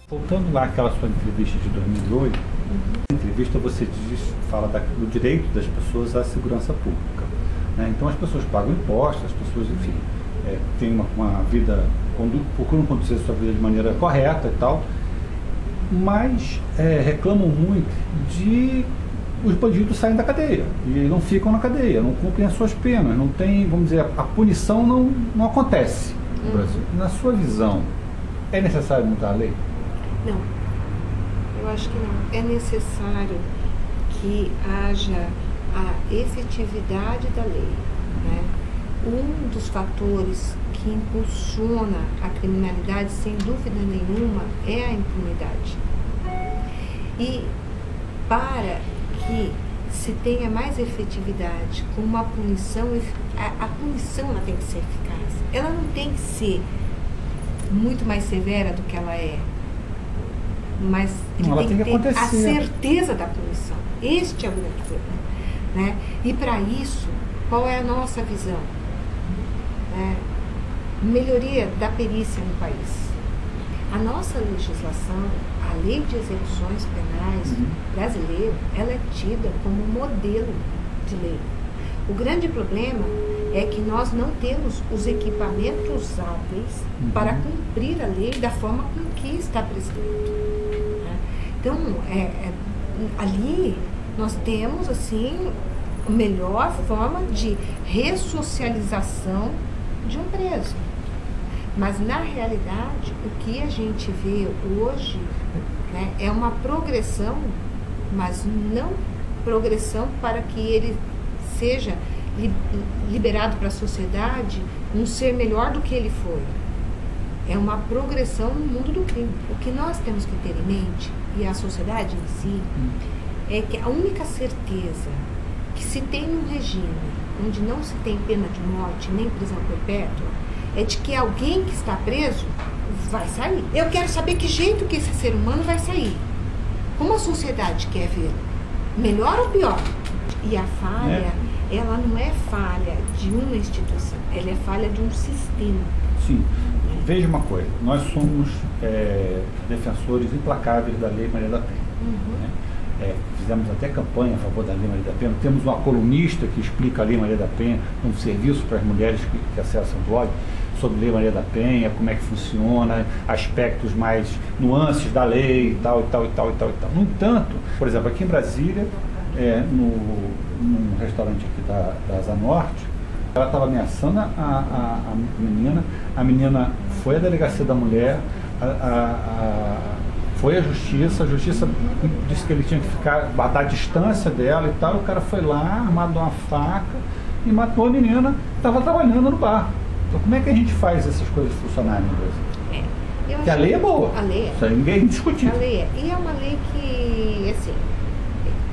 Voltando lá àquela sua entrevista de 2008, na entrevista você fala do direito das pessoas à segurança pública, né? Então as pessoas pagam impostos, as pessoas, enfim, têm uma vida, procuram conduzir a sua vida de maneira correta e tal, mas reclamam muito de os bandidos saem da cadeia e não ficam na cadeia, não cumprem as suas penas, não tem, vamos dizer, a punição não acontece no Brasil. Na sua visão, é necessário mudar a lei? Não, eu acho que não. É necessário que haja a efetividade da lei, né? Um dos fatores que impulsiona a criminalidade, sem dúvida nenhuma, é a impunidade. E para que se tenha mais efetividade com uma punição, a punição ela tem que ser eficaz. Ela não tem que ser muito mais severa do que ela é, mas ele tem que ter a certeza da punição. Este é o grande problema, né? E para isso, qual é a nossa visão? Melhoria da perícia no país. A nossa legislação, a lei de execuções penais brasileira, ela é tida como modelo de lei. O grande problema é que nós não temos os equipamentos hábeis para cumprir a lei da forma com que está prescrito. Então, ali nós temos, assim, a melhor forma de ressocialização de um preso. Mas, na realidade, o que a gente vê hoje, né, é uma progressão, mas não progressão para que ele seja liberado para a sociedade um ser melhor do que ele foi. É uma progressão no mundo do crime. O que nós temos que ter em mente, e a sociedade em si, é que a única certeza que se tem um regime onde não se tem pena de morte nem prisão perpétua é de que alguém que está preso vai sair. Eu quero saber que jeito que esse ser humano vai sair. Como a sociedade quer ver? Melhor ou pior? E a falha, ela não é falha de uma instituição, ela é falha de um sistema. Sim. Veja uma coisa, nós somos defensores implacáveis da Lei Maria da Penha. Né? Fizemos até campanha a favor da Lei Maria da Penha. Temos uma colunista que explica a Lei Maria da Penha, um serviço para as mulheres que acessam o blog, sobre a Lei Maria da Penha, como é que funciona, aspectos mais, nuances da lei e tal, e tal, e tal, e tal, e tal. No entanto, por exemplo, aqui em Brasília, num restaurante aqui da Asa Norte, ela estava ameaçando a menina foi à delegacia da mulher, foi à justiça, a justiça disse que ele tinha que guardar a distância dela e tal, o cara foi lá, armado uma faca e matou a menina que estava trabalhando no bar. Então como é que a gente faz essas coisas funcionarem no Brasil? Porque a lei é boa, a lei isso aí ninguém discute. A lei é, e é uma lei que, assim,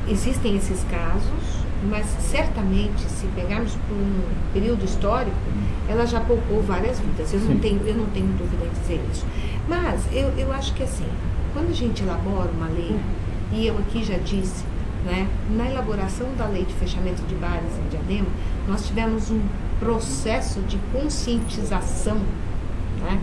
existem esses casos, mas certamente, se pegarmos por um período histórico, ela já poupou várias vidas. Eu não tenho dúvida em dizer isso. Mas eu acho que, assim, quando a gente elabora uma lei, e eu aqui já disse, né, na elaboração da lei de fechamento de bares em Diadema, nós tivemos um processo de conscientização, né?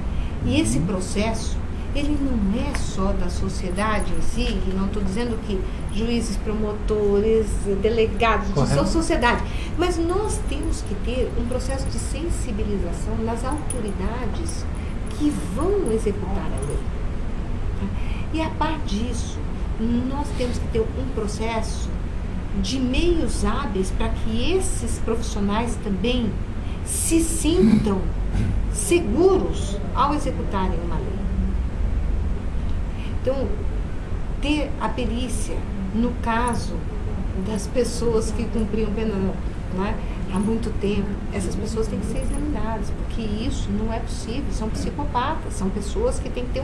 E esse processo, ele não é só da sociedade em si, e não estou dizendo que juízes, promotores, delegados, são sociedade, mas nós temos que ter um processo de sensibilização nas autoridades que vão executar a lei. E a par disso, nós temos que ter um processo de meios hábeis para que esses profissionais também se sintam seguros ao executarem uma lei. Então, ter a perícia no caso das pessoas que cumpriam pena, né, há muito tempo, essas pessoas têm que ser examinadas, porque isso não é possível, são psicopatas, são pessoas que têm que ter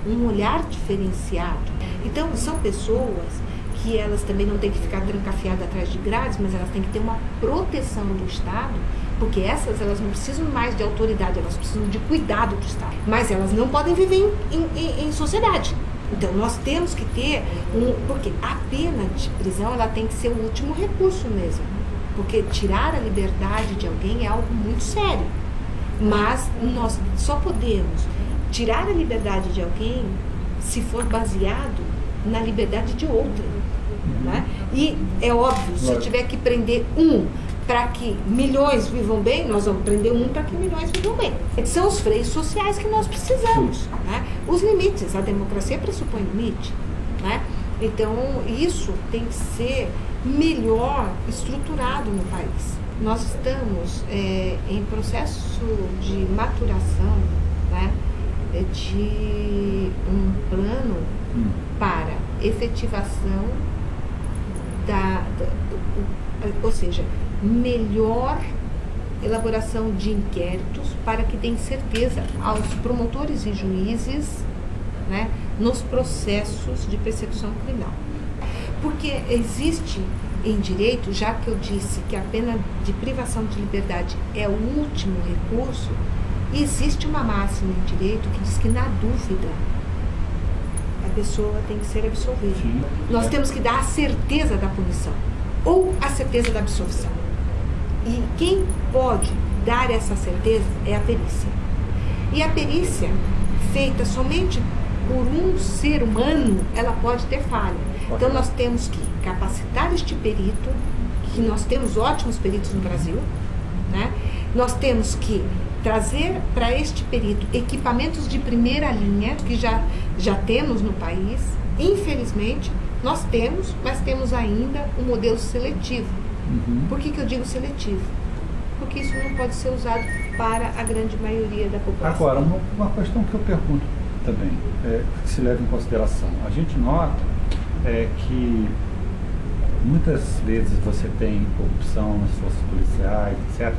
um olhar diferenciado. Então, são pessoas que elas também não têm que ficar trancafiadas atrás de grades, mas elas têm que ter uma proteção do Estado, porque elas não precisam mais de autoridade, elas precisam de cuidado do Estado. Mas elas não podem viver em sociedade. Então, nós temos que ter porque a pena de prisão, ela tem que ser o último recurso mesmo. Porque tirar a liberdade de alguém é algo muito sério. Mas nós só podemos tirar a liberdade de alguém se for baseado na liberdade de outrem. Né? E é óbvio, se eu tiver que prender um para que milhões vivam bem, nós vamos prender um para que milhões vivam bem. São os freios sociais que nós precisamos. Né? Os limites, a democracia pressupõe limite. Né? Então, isso tem que ser melhor estruturado no país. Nós estamos em processo de maturação, né, de um plano para efetivação ou seja, melhor elaboração de inquéritos para que deem certeza aos promotores e juízes, né, nos processos de persecução criminal. Porque existe em direito, já que eu disse que a pena de privação de liberdade é o último recurso, existe uma máxima em direito que diz que, na dúvida, a pessoa tem que ser absolvida. Sim. Nós temos que dar a certeza da punição ou a certeza da absolvição. E quem pode dar essa certeza é a perícia. E a perícia, feita somente por um ser humano, ela pode ter falha. Então nós temos que capacitar este perito, que nós temos ótimos peritos no Brasil, né? Nós temos que trazer para este perito equipamentos de primeira linha, que já temos no país. Infelizmente, nós temos, mas temos ainda um modelo seletivo. Por que eu digo seletivo? Porque isso não pode ser usado para a grande maioria da população. Agora, uma questão que eu pergunto também, que se leva em consideração. A gente nota que muitas vezes você tem corrupção nas forças policiais, etc.,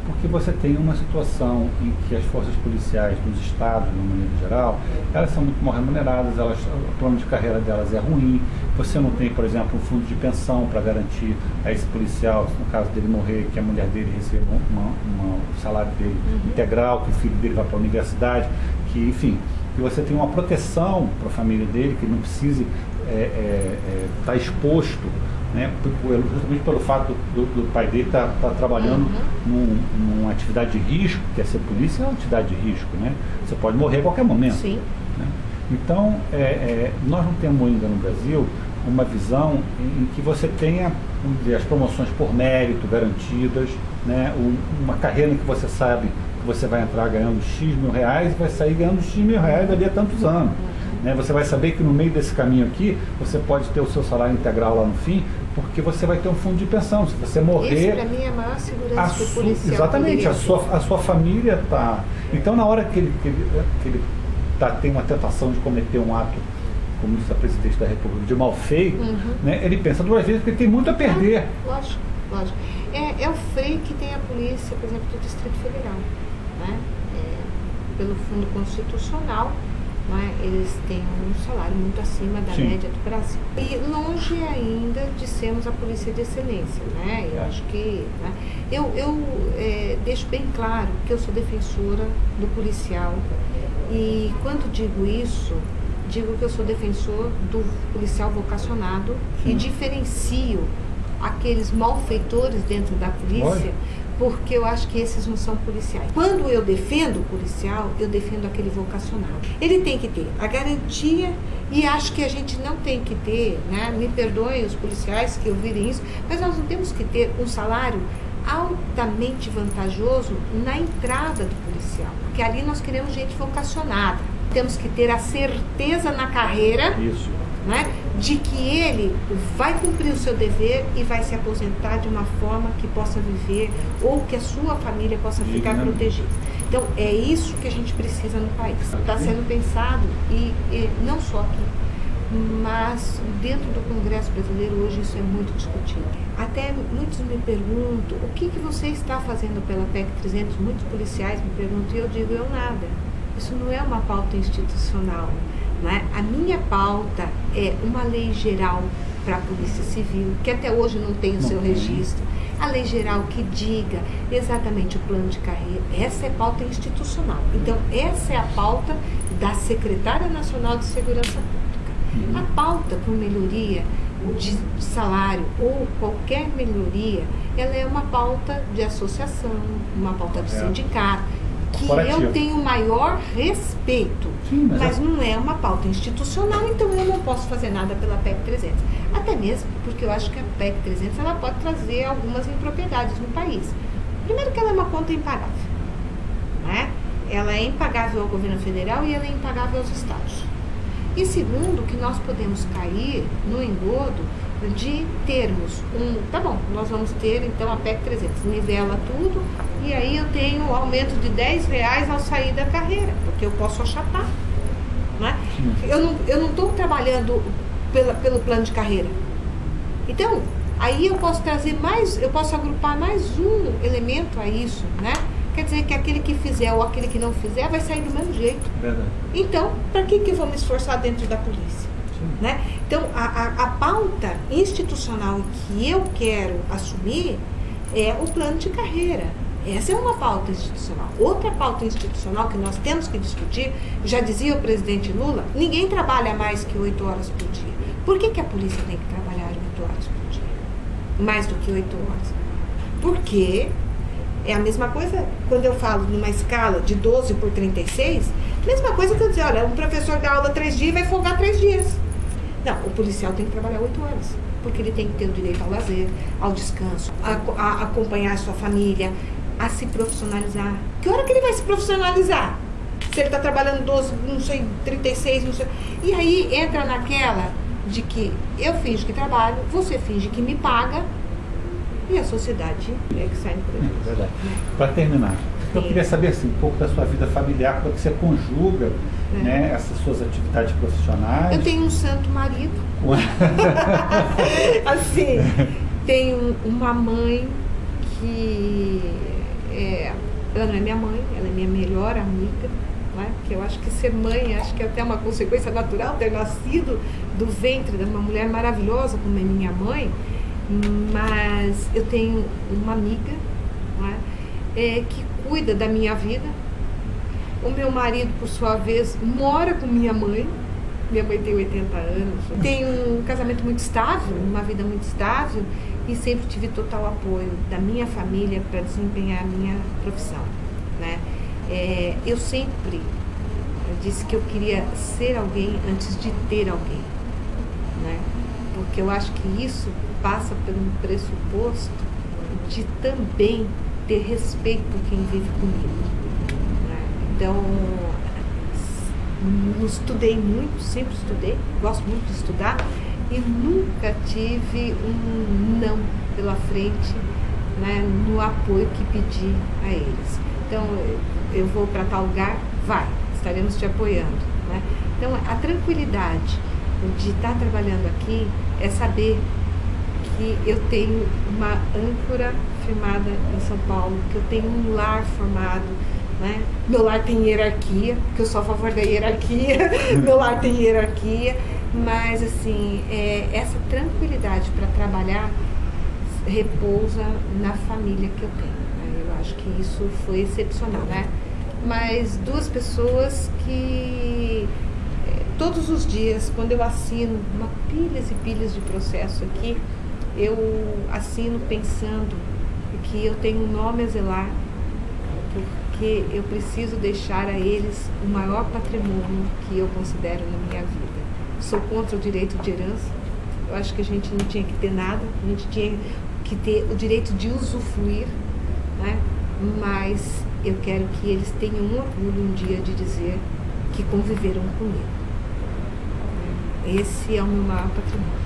porque você tem uma situação em que as forças policiais dos estados, de uma maneira geral, elas são muito mal remuneradas, o plano de carreira delas é ruim, você não tem, por exemplo, um fundo de pensão para garantir a esse policial, no caso dele morrer, que a mulher dele receba o salário dele integral, que o filho dele vá para a universidade, que, enfim, que você tem uma proteção para a família dele, que não precise estar exposto, né, justamente pelo fato do pai dele estar trabalhando numa atividade de risco, que é ser polícia, é uma atividade de risco, né? Você pode morrer a qualquer momento. Sim. Né? Então, nós não temos ainda no Brasil uma visão em que você tenha, vamos dizer, as promoções por mérito garantidas, né? Uma carreira em que você sabe que você vai entrar ganhando X mil reais e vai sair ganhando X mil reais dali a tantos anos. Né? Você vai saber que no meio desse caminho aqui, você pode ter o seu salário integral lá no fim, porque você vai ter um fundo de pensão. Se você morrer... Isso, para mim, é a maior segurança do policial. Exatamente, a sua família está... Então, na hora que ele tem uma tentação de cometer um ato, como disse a presidente da República, de mal feito, né, ele pensa duas vezes, porque ele tem muito a perder. Lógico, lógico. É o freio que tem a polícia, por exemplo, do Distrito Federal. Né? Pelo Fundo Constitucional, né, eles têm um salário muito acima da média do Brasil. E longe ainda de sermos a polícia de excelência. Né? Eu acho que... Né, eu deixo bem claro que eu sou defensora do policial. E quando digo isso, digo que eu sou defensor do policial vocacionado e diferencio aqueles malfeitores dentro da polícia, porque eu acho que esses não são policiais. Quando eu defendo o policial, eu defendo aquele vocacionado. Ele tem que ter a garantia, e acho que a gente não tem que ter, né? Me perdoem os policiais que ouvirem isso, mas nós não temos que ter um salário altamente vantajoso na entrada do policial, porque ali nós queremos gente vocacionada. Temos que ter a certeza na carreira, né, de que ele vai cumprir o seu dever e vai se aposentar de uma forma que possa viver, ou que a sua família possa ficar protegida. Então, é isso que a gente precisa no país. Está sendo pensado, e não só aqui, mas dentro do Congresso brasileiro hoje isso é muito discutido. Até muitos me perguntam, o que você está fazendo pela PEC 300? Muitos policiais me perguntam, e eu digo, eu nada. Isso não é uma pauta institucional. Né? A minha pauta é uma lei geral para a Polícia Civil, que até hoje não tem o seu registro. A lei geral que diga exatamente o plano de carreira. Essa é pauta institucional. Então, essa é a pauta da Secretária Nacional de Segurança Pública. A pauta por melhoria de salário ou qualquer melhoria, ela é uma pauta de associação, uma pauta de sindicato. que eu tenho maior respeito. Sim, mas não é uma pauta institucional, então eu não posso fazer nada pela PEC 300. Até mesmo porque eu acho que a PEC 300 ela pode trazer algumas impropriedades no país. Primeiro que ela é uma conta impagável, né? Ela é impagável ao governo federal e ela é impagável aos estados. E segundo, que nós podemos cair no engodo de termos tá bom, nós vamos ter então a PEC 300, nivela tudo, e aí eu tenho um aumento de R$10 ao sair da carreira, porque eu posso achatar, né? Eu não estou trabalhando pelo plano de carreira. Então, aí eu posso trazer eu posso agrupar mais um elemento a isso, né? Quer dizer que aquele que fizer ou aquele que não fizer vai sair do mesmo jeito. Verdade. Então, para que eu vou me esforçar dentro da polícia? Né? Então, a pauta institucional que eu quero assumir é o plano de carreira. Essa é uma pauta institucional. Outra pauta institucional que nós temos que discutir, já dizia o presidente Lula, ninguém trabalha mais que 8 horas por dia. Por que a polícia tem que trabalhar 8 horas por dia? Mais do que 8 horas? Porque é a mesma coisa quando eu falo numa escala de 12 por 36, mesma coisa que eu dizer, olha, um professor dá aula 3 dias e vai folgar 3 dias. Não, o policial tem que trabalhar 8 horas, porque ele tem que ter o direito ao lazer, ao descanso, a acompanhar a sua família, a se profissionalizar. Que hora que ele vai se profissionalizar? Se ele está trabalhando 12, não sei, 36, não sei. E aí entra naquela de que eu finjo que trabalho, você finge que me paga, e a sociedade é que sai no prejuízo. Verdade. Para terminar, eu queria saber assim, um pouco da sua vida familiar, como é que você conjuga né, essas suas atividades profissionais. Eu tenho um santo marido. Assim, tenho uma mãe que ela não é minha mãe, ela é minha melhor amiga, né? Que eu acho que ser mãe, acho que é até uma consequência natural ter nascido do ventre de uma mulher maravilhosa como é minha mãe. Mas eu tenho uma amiga, né, que cuida da minha vida. O meu marido, por sua vez, mora com minha mãe. Minha mãe tem 80 anos. Tenho um casamento muito estável, uma vida muito estável, e sempre tive total apoio da minha família para desempenhar a minha profissão, né? Eu sempre disse que eu queria ser alguém antes de ter alguém, né? Porque eu acho que isso passa por um pressuposto de também ter respeito por quem vive comigo, né? Então, estudei muito, sempre estudei, gosto muito de estudar, e nunca tive um não pela frente, né, no apoio que pedi a eles. Então, eu vou para tal lugar, vai, estaremos te apoiando, né? Então, a tranquilidade de estar trabalhando aqui é saber que eu tenho uma âncora firmada em São Paulo, que eu tenho um lar formado, né? Meu lar tem hierarquia, porque eu sou a favor da hierarquia, meu lar tem hierarquia, mas assim, essa tranquilidade para trabalhar repousa na família que eu tenho, né? Eu acho que isso foi excepcional, né? Mas 2 pessoas que todos os dias, quando eu assino pilhas e pilhas de processo aqui, eu assino pensando que eu tenho um nome a zelar, porque eu preciso deixar a eles o maior patrimônio que eu considero na minha vida. Sou contra o direito de herança. Eu acho que a gente não tinha que ter nada, a gente tinha que ter o direito de usufruir, né? Mas eu quero que eles tenham um orgulho um dia de dizer que conviveram comigo. Esse é o meu maior patrimônio.